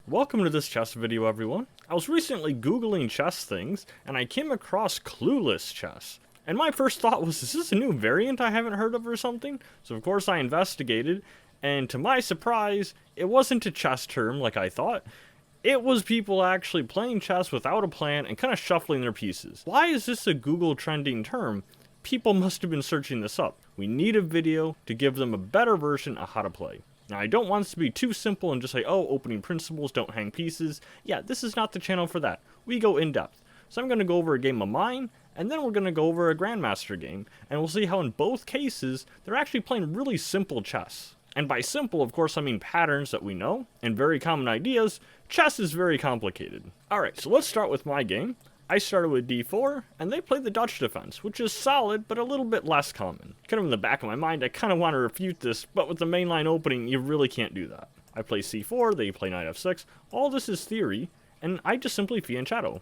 Welcome to this chess video, everyone. I was recently googling chess things, and I came across Clueless chess. And my first thought was, is this a new variant I haven't heard of or something? So of course I investigated, and to my surprise, it wasn't a chess term like I thought. It was people actually playing chess without a plan and kind of shuffling their pieces. Why is this a Google trending term? People must have been searching this up. We need a video to give them a better version of how to play. Now, I don't want this to be too simple and just say, oh, opening principles, don't hang pieces. Yeah, this is not the channel for that. We go in depth. So I'm going to go over a game of mine, and then we're going to go over a Grandmaster game, and we'll see how in both cases, they're actually playing really simple chess. And by simple, of course, I mean patterns that we know, and very common ideas. Chess is very complicated. Alright, so let's start with my game. I started with d4, and they played the Dutch defense, which is solid, but a little bit less common. Kind of in the back of my mind, I kind of want to refute this, but with the mainline opening, you really can't do that. I play c4, they play knight f6, all this is theory, and I just simply fianchetto.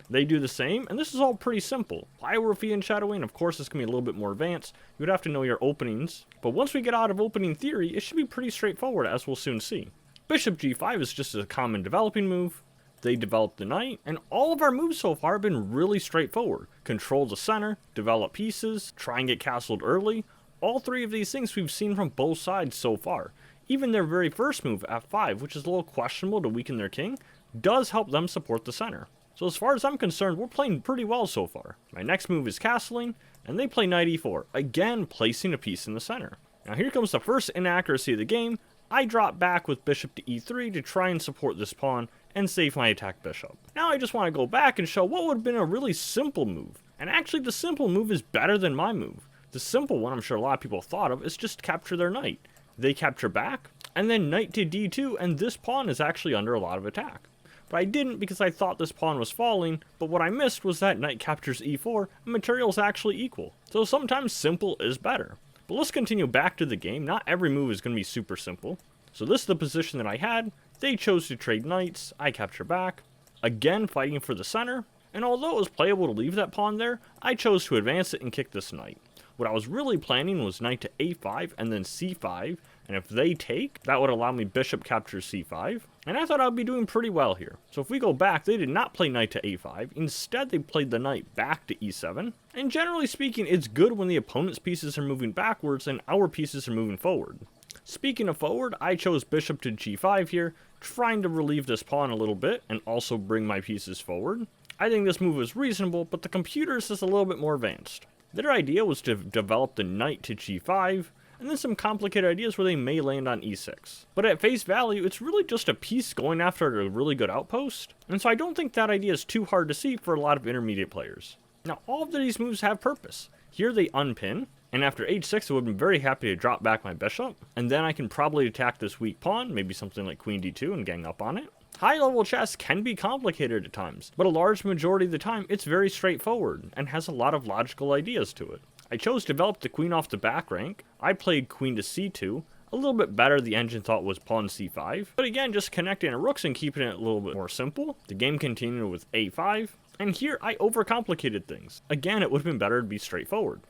They do the same, and this is all pretty simple. Why we're fianchettoing, of course, this can be a little bit more advanced. You would have to know your openings, but once we get out of opening theory, it should be pretty straightforward, as we'll soon see. Bishop g5 is just a common developing move. They develop the knight, and all of our moves so far have been really straightforward. Control the center, develop pieces, try and get castled early. All three of these things we've seen from both sides so far. Even their very first move, f5, which is a little questionable to weaken their king, does help them support the center. So as far as I'm concerned, we're playing pretty well so far. My next move is castling, and they play knight e4, again placing a piece in the center. Now here comes the first inaccuracy of the game. I drop back with bishop to e3 to try and support this pawn and save my attack bishop. Now I just want to go back and show what would have been a really simple move. And actually the simple move is better than my move. The simple one I'm sure a lot of people thought of is just capture their knight. They capture back, and then knight to d2, and this pawn is actually under a lot of attack. But I didn't because I thought this pawn was falling, but what I missed was that knight captures e4, and material is actually equal. So sometimes simple is better. But let's continue back to the game. Not every move is going to be super simple. So this is the position that I had. They chose to trade knights. I capture back. Again, fighting for the center. And although it was playable to leave that pawn there, I chose to advance it and kick this knight. What I was really planning was knight to a5 and then c5. And if they take, that would allow me bishop captures c5. And I thought I would be doing pretty well here. So if we go back, they did not play knight to a5. Instead, they played the knight back to e7. And generally speaking, it's good when the opponent's pieces are moving backwards and our pieces are moving forward. Speaking of forward, I chose bishop to g5 here, trying to relieve this pawn a little bit and also bring my pieces forward. I think this move is reasonable, but the computer's is a little bit more advanced. Their idea was to develop the knight to g5, and then some complicated ideas where they may land on e6. But at face value, it's really just a piece going after a really good outpost, and so I don't think that idea is too hard to see for a lot of intermediate players. Now, all of these moves have purpose. Here they unpin, and after h6 I would have been very happy to drop back my bishop, and then I can probably attack this weak pawn, maybe something like queen d2 and gang up on it. High-level chess can be complicated at times, but a large majority of the time it's very straightforward and has a lot of logical ideas to it. I chose to develop the queen off the back rank. I played queen to c2, a little bit better the engine thought was pawn c5, but again just connecting the rooks and keeping it a little bit more simple. The game continued with a5, and here I overcomplicated things. Again, it would have been better to be straightforward.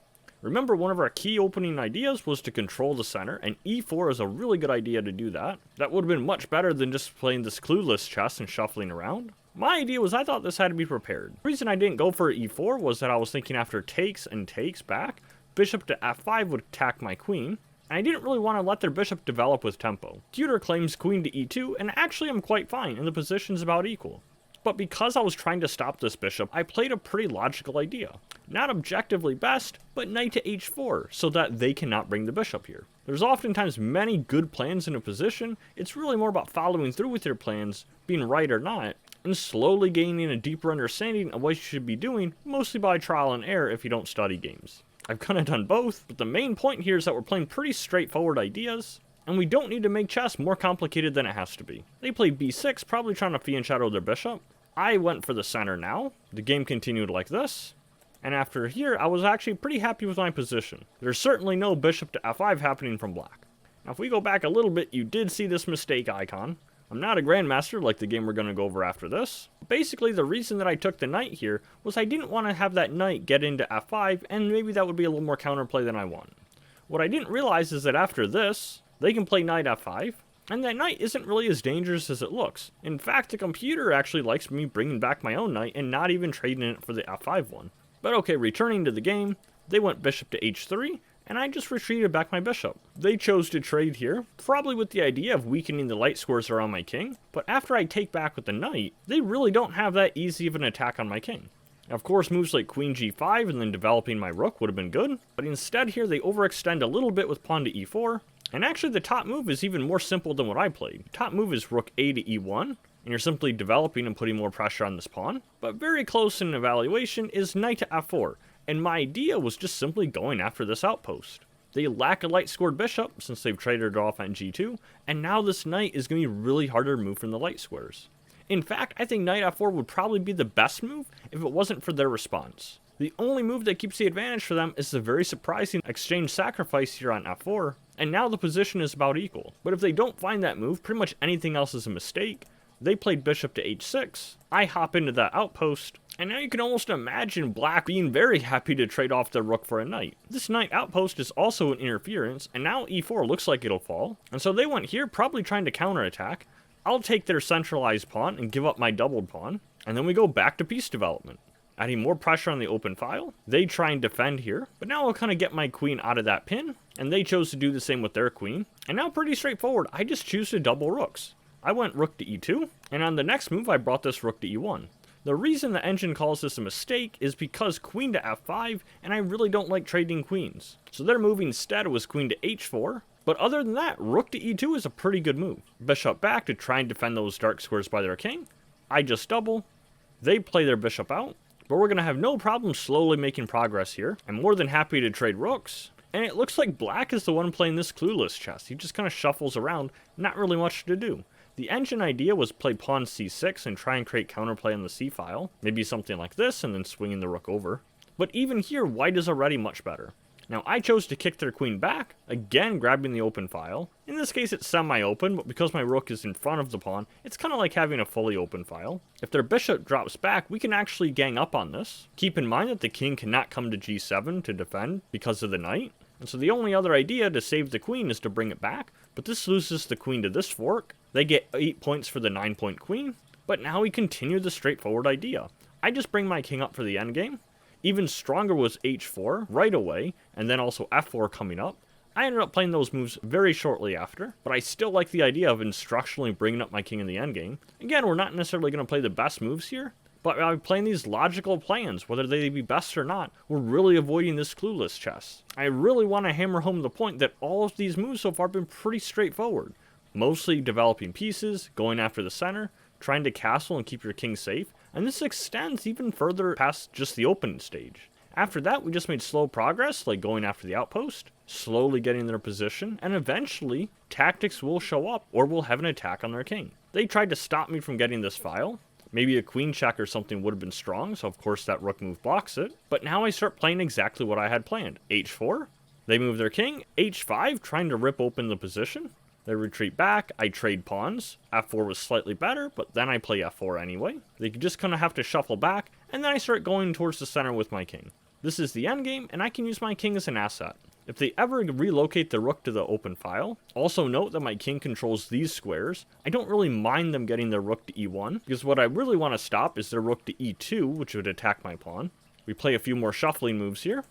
Remember, one of our key opening ideas was to control the center, and e4 is a really good idea to do that. That would have been much better than just playing this clueless chess and shuffling around. My idea was I thought this had to be prepared. The reason I didn't go for e4 was that I was thinking after takes and takes back, bishop to f5 would attack my queen, and I didn't really want to let their bishop develop with tempo. Tutor claims queen to e2, and actually I'm quite fine, and the position's about equal. But because I was trying to stop this bishop, I played a pretty logical idea. Not objectively best, but knight to h4, so that they cannot bring the bishop here. There's oftentimes many good plans in a position. It's really more about following through with your plans, being right or not, and slowly gaining a deeper understanding of what you should be doing, mostly by trial and error if you don't study games. I've kind of done both, but the main point here is that we're playing pretty straightforward ideas, and we don't need to make chess more complicated than it has to be. They played b6, probably trying to fianchetto their bishop. I went for the center now. The game continued like this. And after here, I was actually pretty happy with my position. There's certainly no bishop to f5 happening from black. Now if we go back a little bit, you did see this mistake icon. I'm not a grandmaster like the game we're going to go over after this. Basically, the reason that I took the knight here was I didn't want to have that knight get into f5, and maybe that would be a little more counterplay than I want. What I didn't realize is that after this, they can play knight f5, And that knight isn't really as dangerous as it looks. In fact, the computer actually likes me bringing back my own knight and not even trading it for the f5 one. But okay, returning to the game, they went bishop to h3, and I just retreated back my bishop. They chose to trade here, probably with the idea of weakening the light squares around my king, but after I take back with the knight, they really don't have that easy of an attack on my king. Of course, moves like queen g5 and then developing my rook would have been good, but instead here they overextend a little bit with pawn to e4, and actually the top move is even more simple than what I played. Top move is rook a to e1, and you're simply developing and putting more pressure on this pawn, but very close in evaluation is knight to f4, and my idea was just simply going after this outpost. They lack a light scored bishop since they've traded it off on g2, and now this knight is going to be really hard to remove from the light squares. In fact, I think knight f4 would probably be the best move if it wasn't for their response. The only move that keeps the advantage for them is the very surprising exchange sacrifice here on f4, and now the position is about equal. But if they don't find that move, pretty much anything else is a mistake. They played bishop to h6, I hop into that outpost, and now you can almost imagine black being very happy to trade off their rook for a knight. This knight outpost is also an interference, and now e4 looks like it'll fall, and so they went here probably trying to counterattack. I'll take their centralized pawn and give up my doubled pawn, and then we go back to piece development. Adding more pressure on the open file, they try and defend here, but now I'll kind of get my queen out of that pin, and they chose to do the same with their queen, and now pretty straightforward, I just choose to double rooks. I went rook to e2, and on the next move I brought this rook to e1. The reason the engine calls this a mistake is because queen to f5, and I really don't like trading queens. So their move instead was queen to h4, but other than that, rook to e2 is a pretty good move. Bishop back to try and defend those dark squares by their king. I just double. They play their bishop out, but we're going to have no problem slowly making progress here. I'm more than happy to trade rooks. And it looks like black is the one playing this clueless chess. He just kind of shuffles around, not really much to do. The engine idea was play pawn c6 and try and create counterplay on the c file. Maybe something like this and then swinging the rook over. But even here, white is already much better. Now I chose to kick their queen back, again grabbing the open file. In this case it's semi-open, but because my rook is in front of the pawn, it's kind of like having a fully open file. If their bishop drops back, we can actually gang up on this. Keep in mind that the king cannot come to g7 to defend because of the knight. And so the only other idea to save the queen is to bring it back, but this loses the queen to this fork. They get 8 points for the 9-point queen, but now we continue the straightforward idea. I just bring my king up for the endgame. Even stronger was h4 right away, and then also f4 coming up. I ended up playing those moves very shortly after, but I still like the idea of instructionally bringing up my king in the endgame. Again, we're not necessarily going to play the best moves here, but by playing these logical plans, whether they be best or not, we're really avoiding this clueless chess. I really want to hammer home the point that all of these moves so far have been pretty straightforward. Mostly developing pieces, going after the center, trying to castle and keep your king safe, and this extends even further past just the opening stage. After that, we just made slow progress, like going after the outpost, slowly getting their position, and eventually, tactics will show up, or we'll have an attack on their king. They tried to stop me from getting this file. Maybe a queen check or something would have been strong, so of course that rook move blocks it. But now I start playing exactly what I had planned. h4, they move their king, h5, trying to rip open the position. They retreat back, I trade pawns. f4 was slightly better, but then I play f4 anyway. They just kind of have to shuffle back, and then I start going towards the center with my king. This is the endgame, and I can use my king as an asset. If they ever relocate the rook to the open file, also note that my king controls these squares. I don't really mind them getting their rook to e1, because what I really want to stop is their rook to e2, which would attack my pawn. We play a few more shuffling moves here,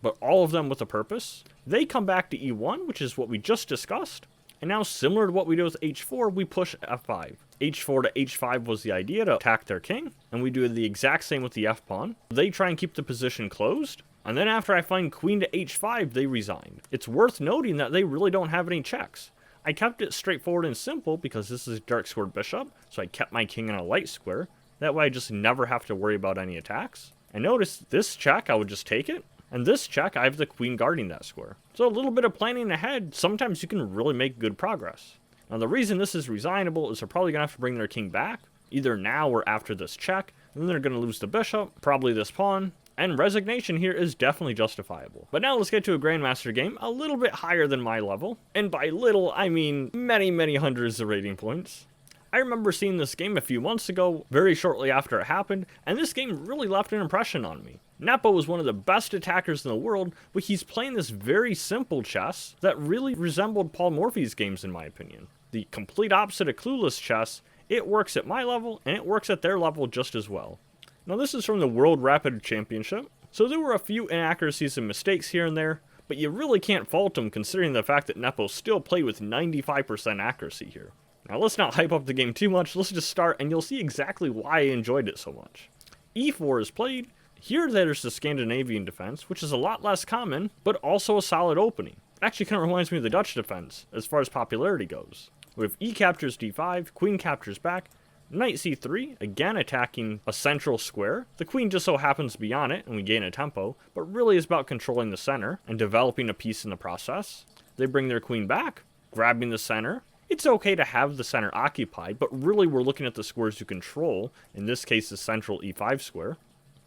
but all of them with a purpose. They come back to e1, which is what we just discussed. And now, similar to what we did with h4, we push f5. h4 to h5 was the idea to attack their king, and we do the exact same with the f-pawn. They try and keep the position closed, and then after I find queen to h5, they resigned. It's worth noting that they really don't have any checks. I kept it straightforward and simple because this is a dark squared bishop, so I kept my king in a light square. That way I just never have to worry about any attacks. And notice, this check, I would just take it. And this check, I have the queen guarding that square. So a little bit of planning ahead, sometimes you can really make good progress. Now the reason this is resignable is they're probably going to have to bring their king back, either now or after this check, and then they're going to lose the bishop, probably this pawn, and resignation here is definitely justifiable. But now let's get to a Grandmaster game a little bit higher than my level, and by little, I mean many hundreds of rating points. I remember seeing this game a few months ago, very shortly after it happened, and this game really left an impression on me. Nepo was one of the best attackers in the world, but he's playing this very simple chess that really resembled Paul Morphy's games in my opinion. the complete opposite of Clueless chess, it works at my level, and it works at their level just as well. Now this is from the World Rapid Championship, so there were a few inaccuracies and mistakes here and there, but you really can't fault them considering the fact that Nepo still played with 95% accuracy here. Now let's not hype up the game too much, let's just start and you'll see exactly why I enjoyed it so much. E4 is played. Here there's the Scandinavian defense, which is a lot less common, but also a solid opening. It actually kind of reminds me of the Dutch defense, as far as popularity goes. We have E captures d5, queen captures back, knight c3, again attacking a central square. The queen just so happens to be on it, and we gain a tempo, but really is about controlling the center and developing a piece in the process. They bring their queen back, grabbing the center. It's okay to have the center occupied, but really we're looking at the squares you control, in this case the central e5 square.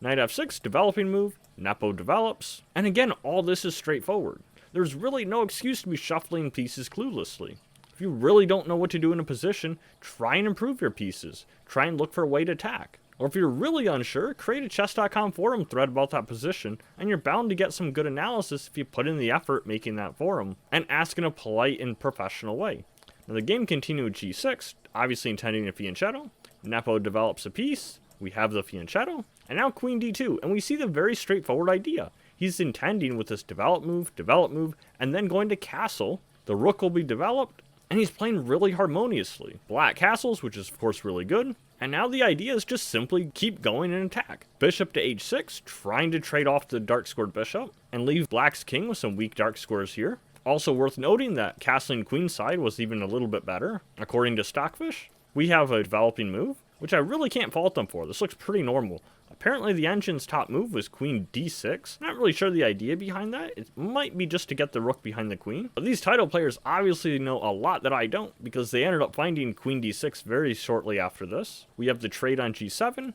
Knight f6, developing move, Nepo develops, and again all this is straightforward. There's really no excuse to be shuffling pieces cluelessly. If you really don't know what to do in a position, try and improve your pieces. Try and look for a way to attack. Or if you're really unsure, create a chess.com forum thread about that position, and you're bound to get some good analysis if you put in the effort making that forum, and ask in a polite and professional way. Now the game continued g6, obviously intending a fianchetto. Nepo develops a piece, we have the fianchetto, and now queen d2, and we see the very straightforward idea. He's intending with this develop move, and then going to castle. The rook will be developed, and he's playing really harmoniously. Black castles, which is of course really good, and now the idea is just simply keep going and attack. Bishop to h6, trying to trade off the dark squared bishop, and leave black's king with some weak dark squares here. Also worth noting that castling queenside was even a little bit better. According to Stockfish, we have a developing move, which I really can't fault them for. This looks pretty normal. Apparently the engine's top move was queen d6. Not really sure the idea behind that. It might be just to get the rook behind the queen. But these title players obviously know a lot that I don't, because they ended up finding queen d6 very shortly after this. We have the trade on g7.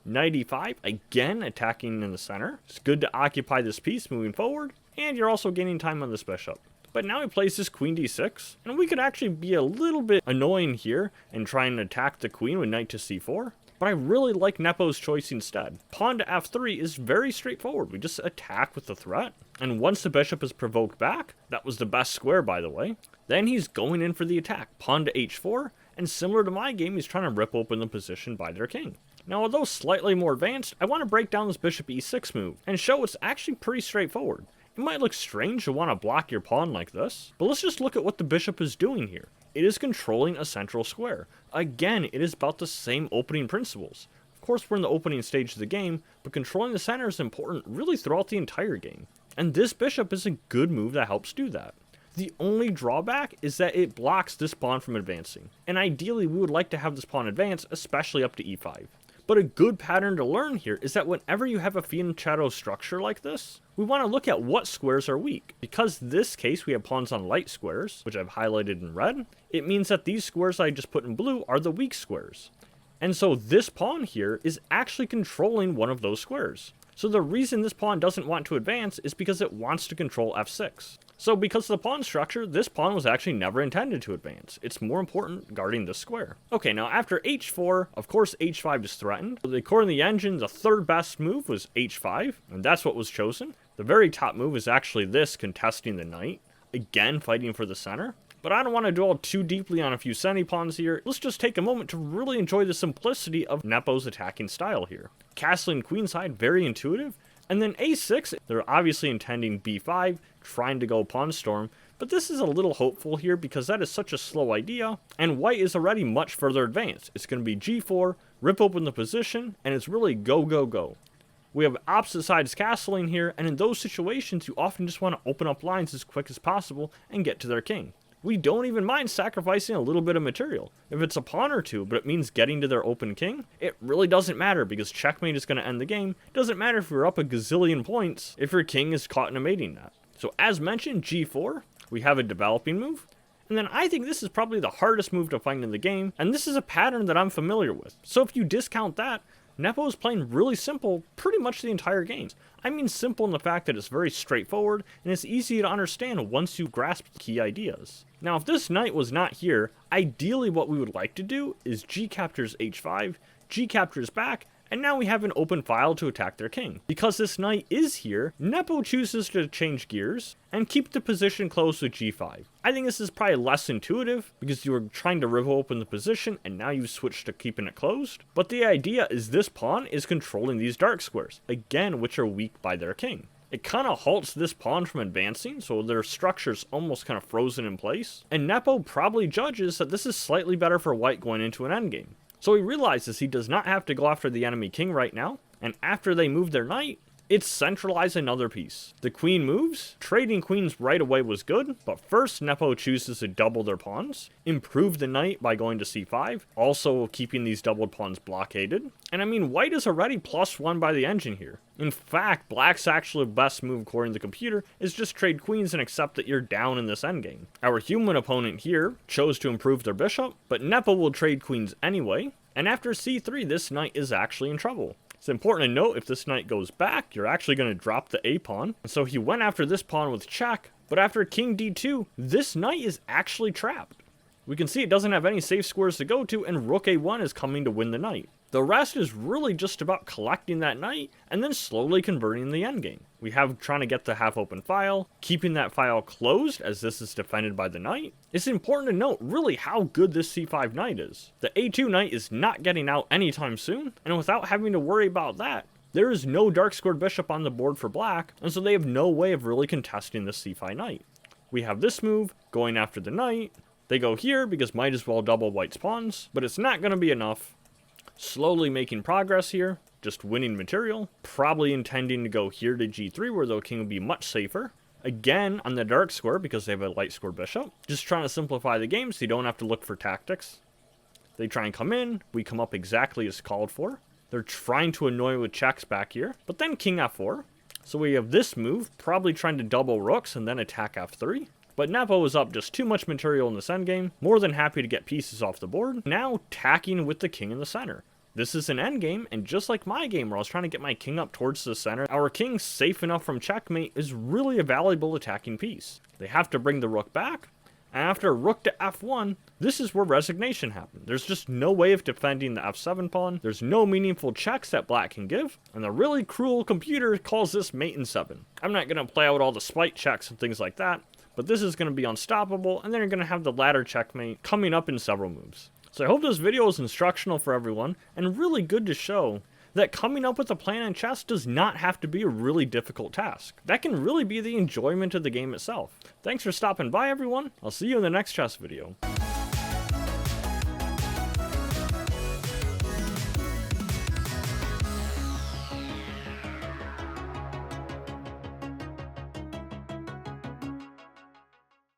Knight e5, again attacking in the center. It's good to occupy this piece moving forward, and you're also gaining time on this bishop. But now he plays this queen d6, and we could actually be a little bit annoying here and try and attack the queen with knight to c4. But I really like Nepo's choice instead. Pawn to f3 is very straightforward. We just attack with the threat, and once the bishop is provoked back, that was the best square by the way, then he's going in for the attack. Pawn to h4, and similar to my game, he's trying to rip open the position by their king. Now although slightly more advanced, I want to break down this bishop e6 move, and show it's actually pretty straightforward. It might look strange to want to block your pawn like this, but let's just look at what the bishop is doing here. It is controlling a central square. Again, it is about the same opening principles. Of course, we're in the opening stage of the game, but controlling the center is important really throughout the entire game. And this bishop is a good move that helps do that. The only drawback is that it blocks this pawn from advancing. And ideally, we would like to have this pawn advance, especially up to e5. But a good pattern to learn here is that whenever you have a fianchetto structure like this, we want to look at what squares are weak. Because this case we have pawns on light squares, which I've highlighted in red, it means that these squares I just put in blue are the weak squares. And so this pawn here is actually controlling one of those squares. So the reason this pawn doesn't want to advance is because it wants to control f6. So because of the pawn structure, this pawn was actually never intended to advance. It's more important guarding this square. Okay, now after h4, of course h5 is threatened. According to the engine, the third best move was h5, and that's what was chosen. The very top move is actually this, contesting the knight. Again, fighting for the center. But I don't want to dwell too deeply on a few semi-pawns here. Let's just take a moment to really enjoy the simplicity of Nepo's attacking style here. Castling queenside, very intuitive. And then a6, they're obviously intending b5, trying to go pawn storm, but this is a little hopeful here because that is such a slow idea, and white is already much further advanced. It's going to be g4, rip open the position, and it's really go, go, go. We have opposite sides castling here, and in those situations, you often just want to open up lines as quick as possible and get to their king. We don't even mind sacrificing a little bit of material. If it's a pawn or two, but it means getting to their open king, it really doesn't matter because checkmate is going to end the game. It doesn't matter if you're up a gazillion points if your king is caught in a mating net. So as mentioned, g4, we have a developing move. And then I think this is probably the hardest move to find in the game, and this is a pattern that I'm familiar with. So if you discount that, Nepo is playing really simple pretty much the entire game. I mean simple in the fact that it's very straightforward and it's easy to understand once you grasp the key ideas. Now if this knight was not here, ideally what we would like to do is g captures h5, g captures back, and now we have an open file to attack their king. Because this knight is here, Nepo chooses to change gears and keep the position closed with g5. I think this is probably less intuitive because you were trying to rivel open the position and now you've switched to keeping it closed. But the idea is this pawn is controlling these dark squares, again which are weak by their king. It kind of halts this pawn from advancing, so their structure's almost kind of frozen in place. And Nepo probably judges that this is slightly better for white going into an endgame. So he realizes he does not have to go after the enemy king right now, and after they move their knight, it's centralize another piece. The queen moves. Trading queens right away was good, but first Nepo chooses to double their pawns, improve the knight by going to c5, also keeping these doubled pawns blockaded. And I mean, white is already +1 by the engine here. In fact, black's actually best move according to the computer is just trade queens and accept that you're down in this endgame. Our human opponent here chose to improve their bishop, but Nepo will trade queens anyway, and after c3 this knight is actually in trouble. It's important to note if this knight goes back, you're actually going to drop the a pawn. And so he went after this pawn with check, but after king d2, this knight is actually trapped. We can see it doesn't have any safe squares to go to, and rook a1 is coming to win the knight. The rest is really just about collecting that knight and then slowly converting the endgame. We have trying to get the half open file, keeping that file closed as this is defended by the knight. It's important to note really how good this c5 knight is. The a2 knight is not getting out anytime soon, and without having to worry about that, there is no dark squared bishop on the board for black, and so they have no way of really contesting this c5 knight. We have this move, going after the knight. They go here because might as well double white's pawns, but it's not going to be enough. Slowly making progress here, just winning material, probably intending to go here to g3 where the king will be much safer. Again on the dark square because they have a light square bishop, just trying to simplify the game so you don't have to look for tactics. They try and come in, we come up exactly as called for. They're trying to annoy with checks back here, but then king f4. So we have this move, probably trying to double rooks and then attack f3. But Nepo is up just too much material in this endgame, more than happy to get pieces off the board, now tacking with the king in the center. This is an endgame, and just like my game where I was trying to get my king up towards the center, our king safe enough from checkmate is really a valuable attacking piece. They have to bring the rook back, and after rook to f1, this is where resignation happened. There's just no way of defending the f7 pawn, there's no meaningful checks that black can give, and the really cruel computer calls this mate in 7. I'm not going to play out all the spite checks and things like that, but this is going to be unstoppable, and then you're going to have the ladder checkmate coming up in several moves. So I hope this video is instructional for everyone, and really good to show that coming up with a plan in chess does not have to be a really difficult task. That can really be the enjoyment of the game itself. Thanks for stopping by everyone, I'll see you in the next chess video.